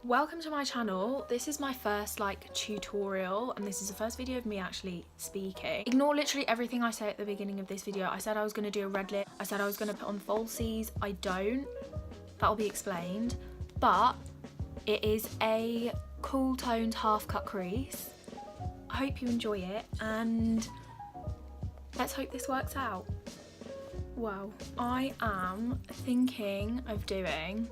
Welcome to my channel. This is my first tutorial, and this is the first video of me actually speaking. Ignore literally everything I say at the beginning of this video. I said I was going to do a red lip. I said I was going to put on falsies. I don't. That'll be explained. But it is a cool toned half cut crease. I hope you enjoy it, and let's hope this works out. Well, I am thinking of doing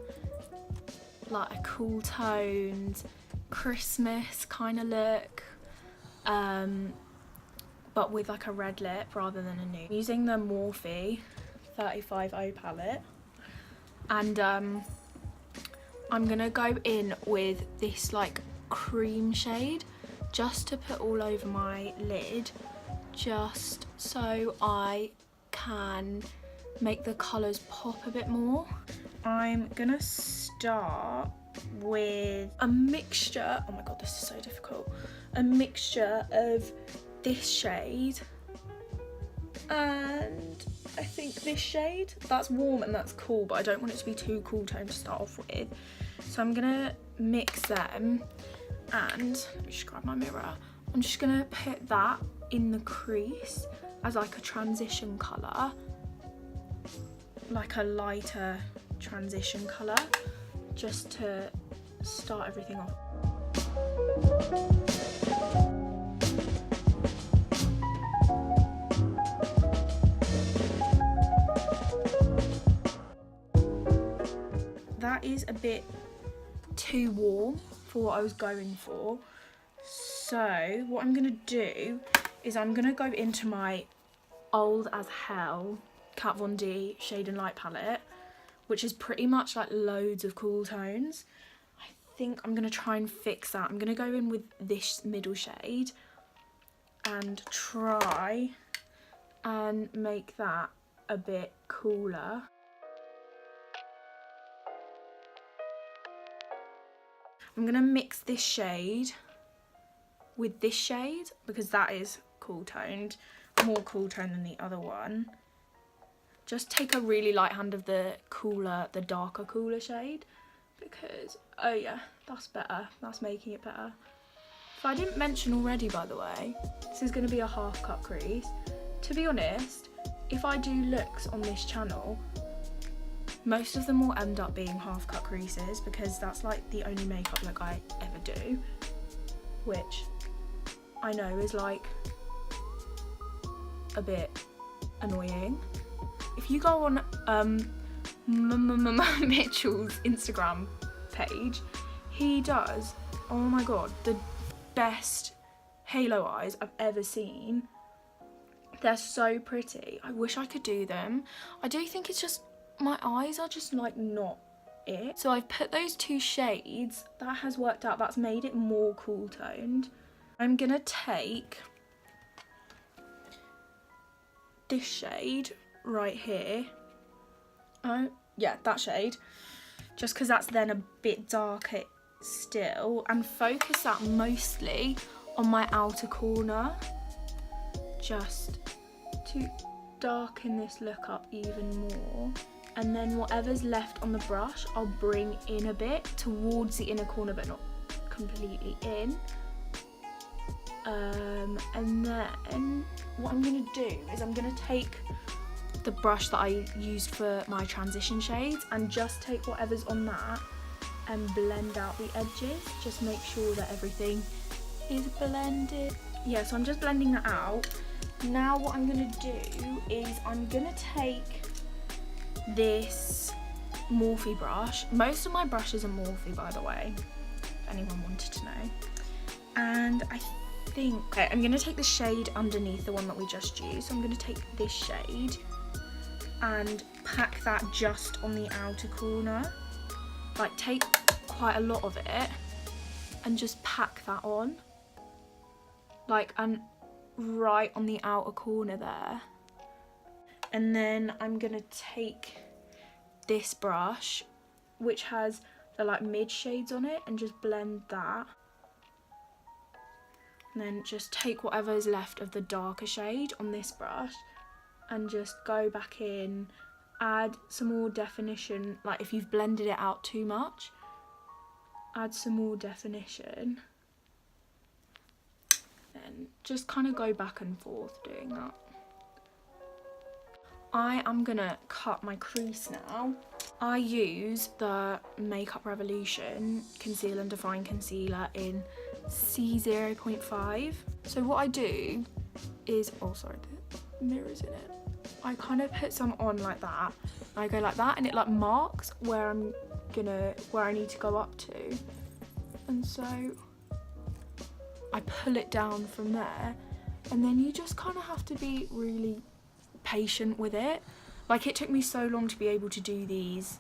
like a cool toned Christmas kind of look, but with like a red lip rather than a nude. I'm using the Morphe 350 palette, and I'm gonna go in with this like cream shade just to put all over my lid, just so I can make the colours pop a bit more. I'm gonna start with a mixture, oh my god, this is so difficult, a mixture of this shade and I think this shade. That's warm and that's cool, but I don't want it to be too cool tone to start off with. So I'm gonna mix them, and let me just grab my mirror. I'm just gonna put that in the crease as like a transition colour, like a lighter transition colour, just to start everything off. That is a bit too warm for what I was going for, so what I'm gonna do is I'm gonna go into my old as hell Kat Von D Shade and Light palette, which is pretty much like loads of cool tones. I think I'm gonna try and fix that. I'm gonna go in with this middle shade and try and make that a bit cooler. I'm gonna mix this shade with this shade because that is cool toned, more cool toned than the other one. Just take a really light hand of the darker cooler shade, because, oh yeah, that's better. That's making it better. If I didn't mention already, by the way, this is going to be a half cut crease. To be honest, if I do looks on this channel, most of them will end up being half cut creases because that's like the only makeup look I ever do, which I know is like a bit annoying. If you go on Mitchell's Instagram page, he does, oh my god, the best halo eyes I've ever seen. They're so pretty. I wish I could do them. I do think it's just, my eyes are just like not it. So I've put those two shades, that has worked out, that's made it more cool toned. I'm gonna take this shade right here, oh yeah, that shade, just because that's then a bit darker still, and focus that mostly on my outer corner, just to darken this look up even more. And then whatever's left on the brush I'll bring in a bit towards the inner corner but not completely in. And then what I'm going to do is I'm going to take the brush that I used for my transition shades and just take whatever's on that and blend out the edges. Just make sure that everything is blended. Yeah, so I'm just blending that out. Now what I'm going to do is I'm going to take this Morphe brush. Most of my brushes are Morphe, by the way, if anyone wanted to know. And I think, okay, I'm going to take the shade underneath the one that we just used. So I'm going to take this shade and pack that just on the outer corner. Like, take quite a lot of it and just pack that on. Like, and right on the outer corner there. And then I'm gonna take this brush, which has the like mid shades on it, and just blend that. And then just take whatever is left of the darker shade on this brush and just go back in, add some more definition, like if you've blended it out too much, add some more definition. Then just kind of go back and forth doing that. I am gonna cut my crease now. I use the Makeup Revolution Conceal and Define Concealer in C0.5. So what I do is, oh sorry, the mirror's in it. I kind of put some on like that. I go like that and it like marks where I need to go up to. And so I pull it down from there, and then you just kind of have to be really patient with it. Like, it took me so long to be able to do these,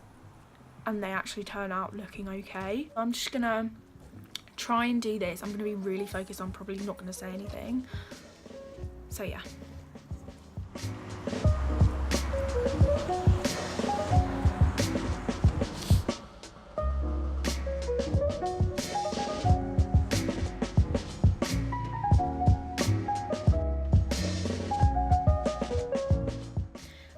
and they actually turn out looking okay. I'm just gonna try and do this. I'm gonna be really focused. I'm probably not gonna say anything. So yeah.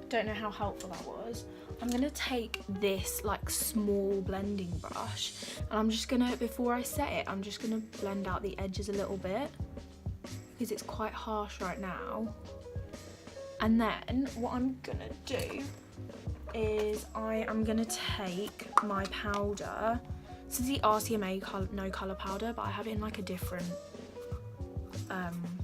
Don't know how helpful that was. I'm gonna take this like small blending brush, and I'm just gonna, before I set it, I'm just gonna blend out the edges a little bit because it's quite harsh right now. And then what I'm gonna do is I am gonna take my powder. This is the RCMA no colour powder, but I have it in like a different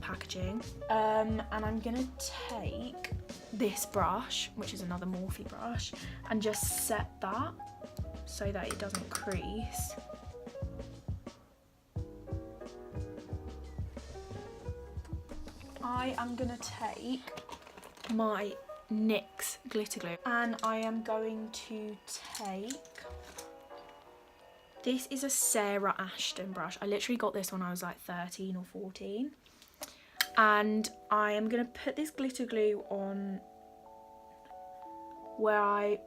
packaging. And I'm gonna take this brush, which is another Morphe brush, and just set that so that it doesn't crease. I am gonna take my NYX glitter glue, and I am going to take, this is a Sarah Ashton brush. I literally got this when I was like 13 or 14. And I am going to put this glitter glue on where I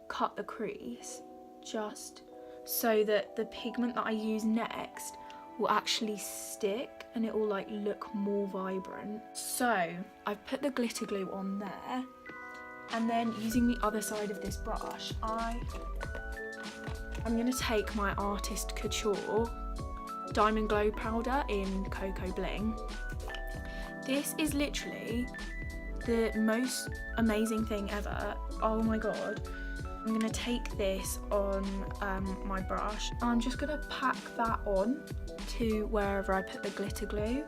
cut the crease, just so that the pigment that I use next will actually stick and it will like look more vibrant. So I've put the glitter glue on there, and then using the other side of this brush, I'm going to take my Artist Couture Diamond Glow powder in Cocoa Bling. This is literally the most amazing thing ever. Oh my god. I'm gonna take this on my brush. I'm just gonna pack that on to wherever I put the glitter glue.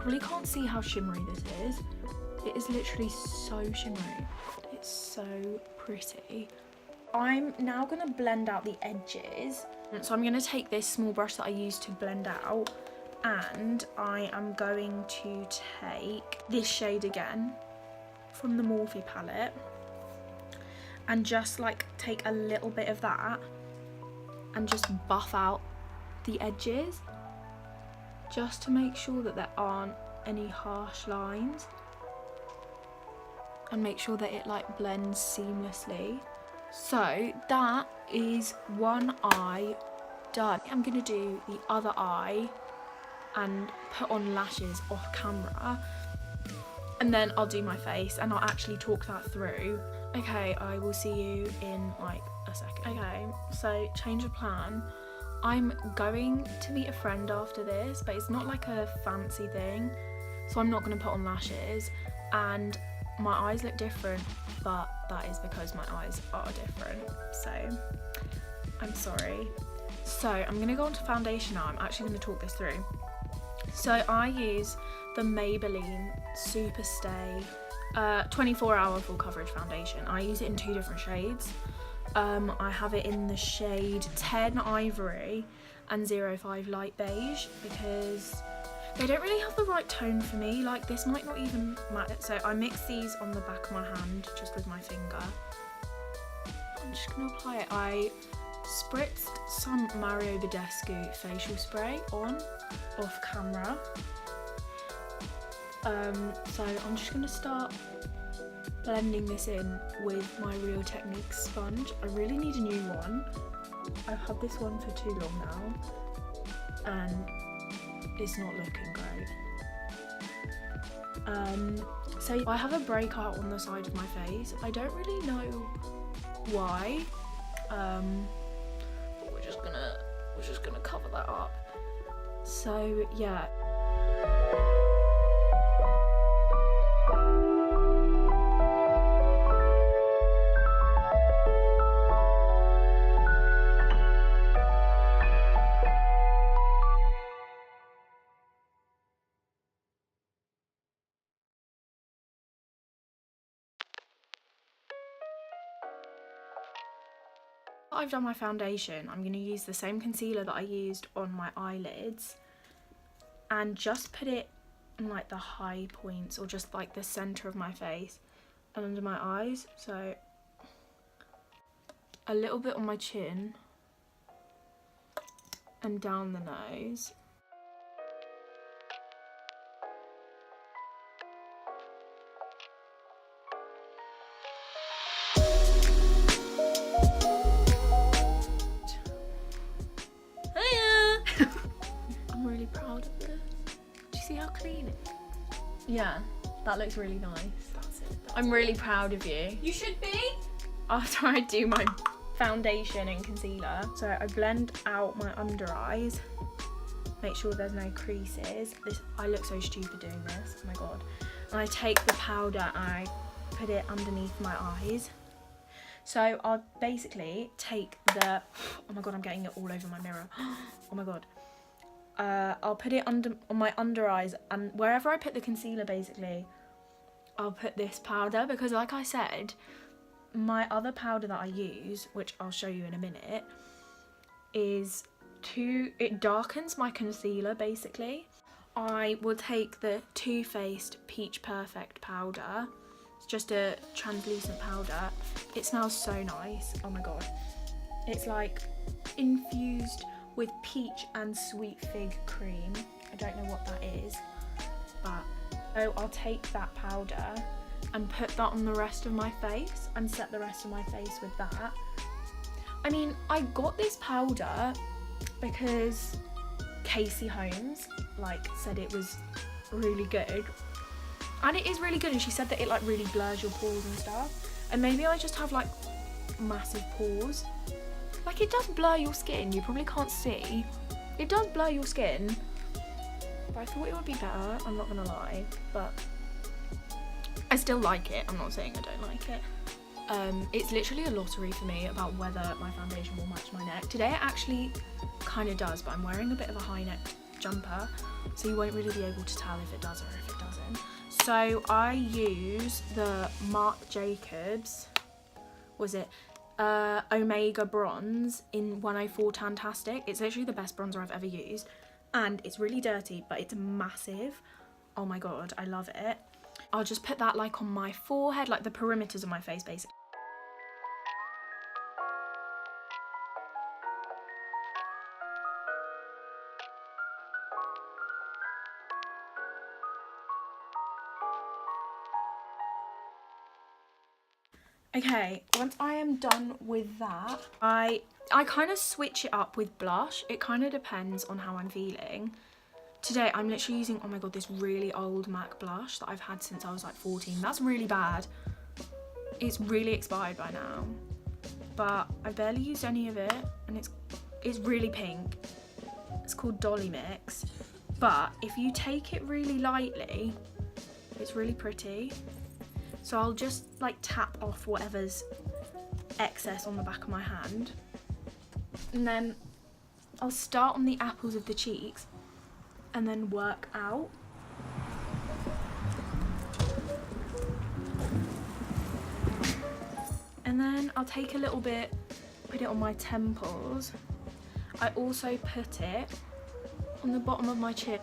Really can't see how shimmery this is. It is literally so shimmery. It's so pretty. I'm now gonna blend out the edges. So I'm gonna take this small brush that I used to blend out, and I am going to take this shade again from the Morphe palette, and just like take a little bit of that and just buff out the edges, just to make sure that there aren't any harsh lines, and make sure that it like blends seamlessly. So that is one eye done. I'm gonna do the other eye and put on lashes off camera, and then I'll do my face and I'll actually talk that through. Okay, I will see you in like a second. Okay, so change of plan. I'm going to meet a friend after this, but it's not like a fancy thing, so I'm not gonna put on lashes, and my eyes look different, but that is because my eyes are different, so I'm sorry. So I'm gonna go on to foundation now. I'm actually gonna talk this through. So I use the Maybelline Super Stay 24-hour full coverage foundation. I use it in 2 different shades. I have it in the shade 10 Ivory and 05 Light Beige, because they don't really have the right tone for me. Like, this might not even matter. So I mix these on the back of my hand just with my finger. I'm just gonna apply it. I spritzed some Mario Badescu facial spray on off camera. So I'm just gonna start blending this in with my Real Techniques sponge. I really need a new one. I've had this one for too long now, and it's not looking great. So I have a breakout on the side of my face. I don't really know why. But we're just gonna cover that up. So yeah. I've done my foundation, I'm going to use the same concealer that I used on my eyelids and just put it in like the high points, or just like the centre of my face and under my eyes. So a little bit on my chin and down the nose. I'm really proud of this. Do you see how clean it is? Yeah, that looks really nice. That's it. I'm really proud of you. You should be. After I do my foundation and concealer, so I blend out my under eyes, make sure there's no creases. I look so stupid doing this, oh my god. And I take the powder and I put it underneath my eyes. So I'll basically take the, oh my god, I'm getting it all over my mirror. Oh my god. I'll put it on my under eyes, and wherever I put the concealer basically, I'll put this powder, because like I said, my other powder that I use, which I'll show you in a minute, it darkens my concealer basically. I will take the Too Faced Peach Perfect powder. It's just a translucent powder. It smells so nice, oh my god. It's like infused with peach and sweet fig cream. I don't know what that is, but so I'll take that powder and put that on the rest of my face and set the rest of my face with that. I mean, I got this powder because Casey Holmes said it was really good, and it is really good, and she said that it like really blurs your pores and stuff, and maybe I just have like massive pores. Like, it does blur your skin, you probably can't see, it does blur your skin, but I thought it would be better, I'm not gonna lie, but I still like it. I'm not saying I don't like it. It's literally a lottery for me about whether my foundation will match my neck. Today it actually kind of does, but I'm wearing a bit of a high neck jumper, so you won't really be able to tell if it does or if it doesn't. So I use the Marc Jacobs, Omega Bronze in 104 Tantastic. It's literally the best bronzer I've ever used, and it's really dirty, but it's massive. Oh my god, I love it. I'll just put that like on my forehead, like the perimeters of my face basically. Okay, once I am done with that, I kind of switch it up with blush. It kind of depends on how I'm feeling. Today I'm literally using, oh my god, this really old MAC blush that I've had since I was like 14. That's really bad. It's really expired by now, but I barely used any of it, and it's really pink. It's called Dolly Mix, but if you take it really lightly, it's really pretty. So I'll just like tap off whatever's excess on the back of my hand, and then I'll start on the apples of the cheeks and then work out. And then I'll take a little bit, put it on my temples. I also put it on the bottom of my chin.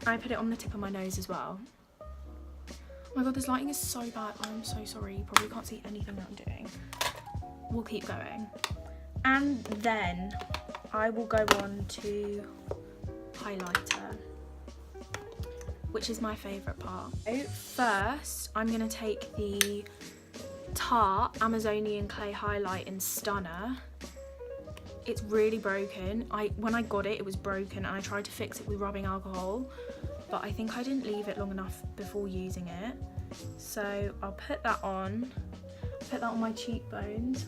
I put it on the tip of my nose as well. Oh my god, this lighting is so bad. I'm so sorry. You probably can't see anything that I'm doing. We'll keep going. And then I will go on to highlighter, which is my favourite part. So first, I'm going to take the Tarte Amazonian Clay Highlight in Stunner. It's really broken. When I got it, it was broken, and I tried to fix it with rubbing alcohol, but I think I didn't leave it long enough before using it. So I'll put that on my cheekbones.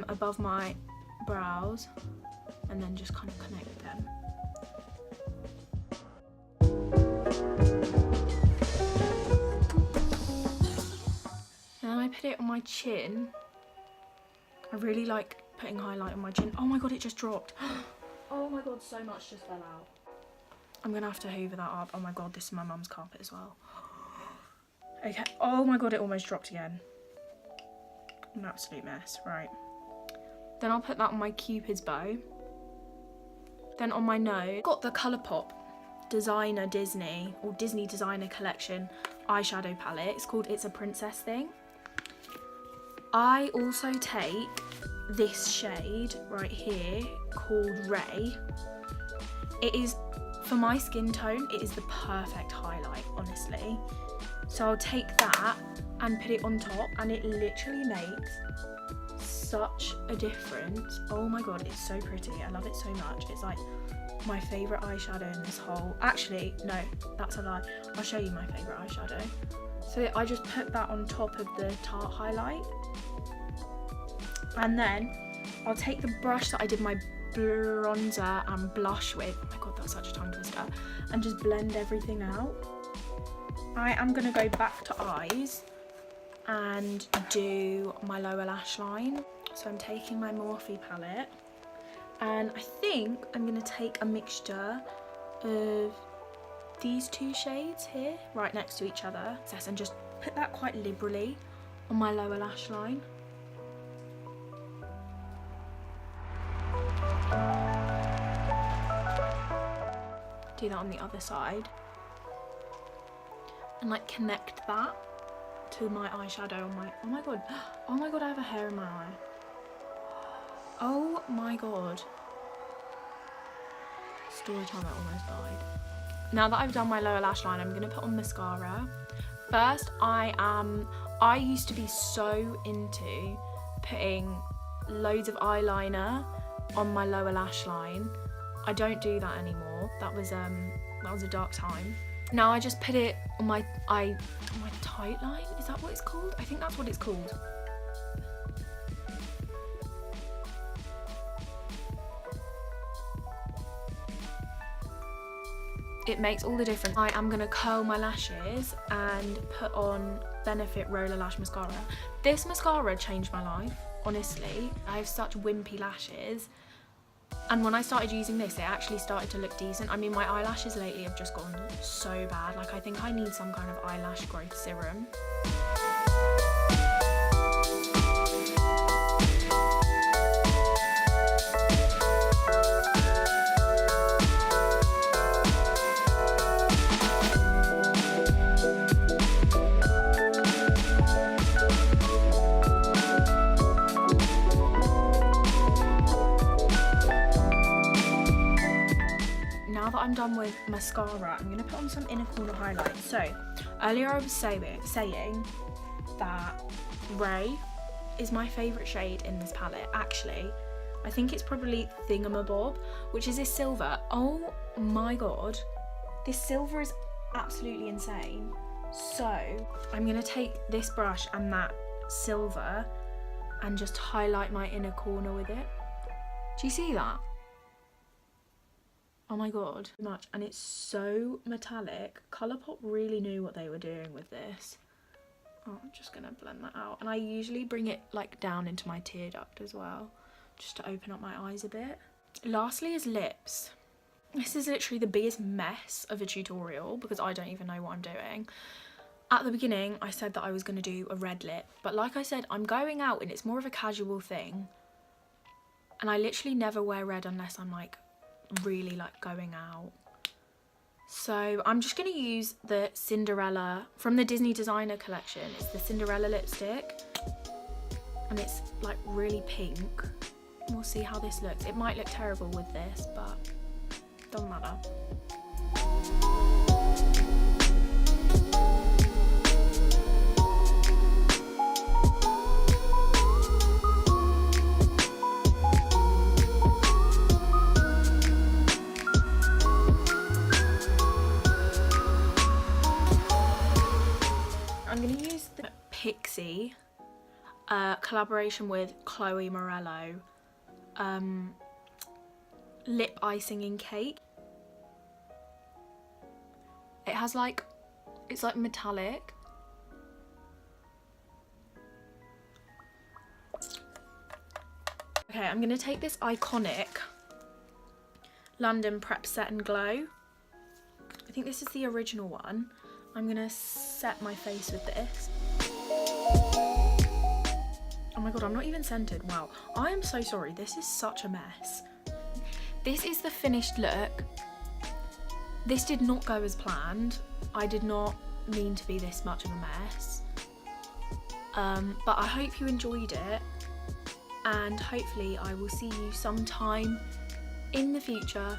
Above my brows, and then just kind of connect them. And then I put it on my chin. I really like putting highlight on my chin. Oh my god, it just dropped. Oh my god, so much just fell out. I'm gonna have to hoover that up. Oh my god, this is my mum's carpet as well. Okay, oh my god, it almost dropped again. An absolute mess, right. Then I'll put that on my Cupid's bow. Then on my nose, got the Colourpop Designer Disney, or Disney Designer Collection eyeshadow palette. It's called It's a Princess Thing. I also take this shade right here called Ray. It is, for my skin tone, it is the perfect highlight, honestly. So I'll take that and put it on top, and it literally makes such a difference. Oh my god, it's so pretty. I love it so much. It's like my favourite eyeshadow in this whole... Actually, no, that's a lie. I'll show you my favourite eyeshadow. So I just put that on top of the Tarte highlight. And then I'll take the brush that I did my bronzer and blush with. Oh my god, that's such a tongue twister. And just blend everything out. I am going to go back to eyes and do my lower lash line. So I'm taking my Morphe palette, and I think I'm going to take a mixture of these two shades here, right next to each other, and just put that quite liberally on my lower lash line. Do that on the other side, and like connect that to my eyeshadow on my... oh my god, I have a hair in my eye. Oh my god. Story time, I almost died. Now that I've done my lower lash line, I'm gonna put on mascara. First, I used to be so into putting loads of eyeliner on my lower lash line. I don't do that anymore. That was a dark time. Now I just put it on my tight line. Is that what it's called? I think that's what it's called. It makes all the difference. I am gonna curl my lashes and put on Benefit Roller Lash Mascara. This mascara changed my life, honestly. I have such wimpy lashes, and when I started using this, it actually started to look decent. I mean, my eyelashes lately have just gone so bad. Like, I think I need some kind of eyelash growth serum. Now that I'm done with mascara, I'm going to put on some inner corner highlights. So, earlier I was saying that Ray is my favourite shade in this palette. Actually, I think it's probably Thingamabob, which is this silver. Oh my god, this silver is absolutely insane. So, I'm going to take this brush and that silver and just highlight my inner corner with it. Do you see that? Oh my god, so much, and it's so metallic. Colourpop really knew what they were doing with this. Oh, I'm just gonna blend that out, and I usually bring it like down into my tear duct as well, just to open up my eyes a bit. Lastly is lips. This is literally the biggest mess of a tutorial because I don't even know what I'm doing. At the beginning, I said that I was gonna do a red lip, but like I said, I'm going out and it's more of a casual thing, and I literally never wear red unless I'm like really like going out. So I'm just going to use the Cinderella from the Disney Designer Collection. It's the Cinderella lipstick, and it's like really pink. We'll see how this looks. It might look terrible with this, but doesn't matter. collaboration with Chloe Morello, lip icing in cake. It has like, it's like metallic. Okay, I'm gonna take this iconic London Prep Set and Glow. I think this is the original one. I'm gonna set my face with this. Oh my god, I'm not even scented. Wow, I am so sorry. This is such a mess. This is the finished look. This did not go as planned. I did not mean to be this much of a mess. But I hope you enjoyed it, and hopefully I will see you sometime in the future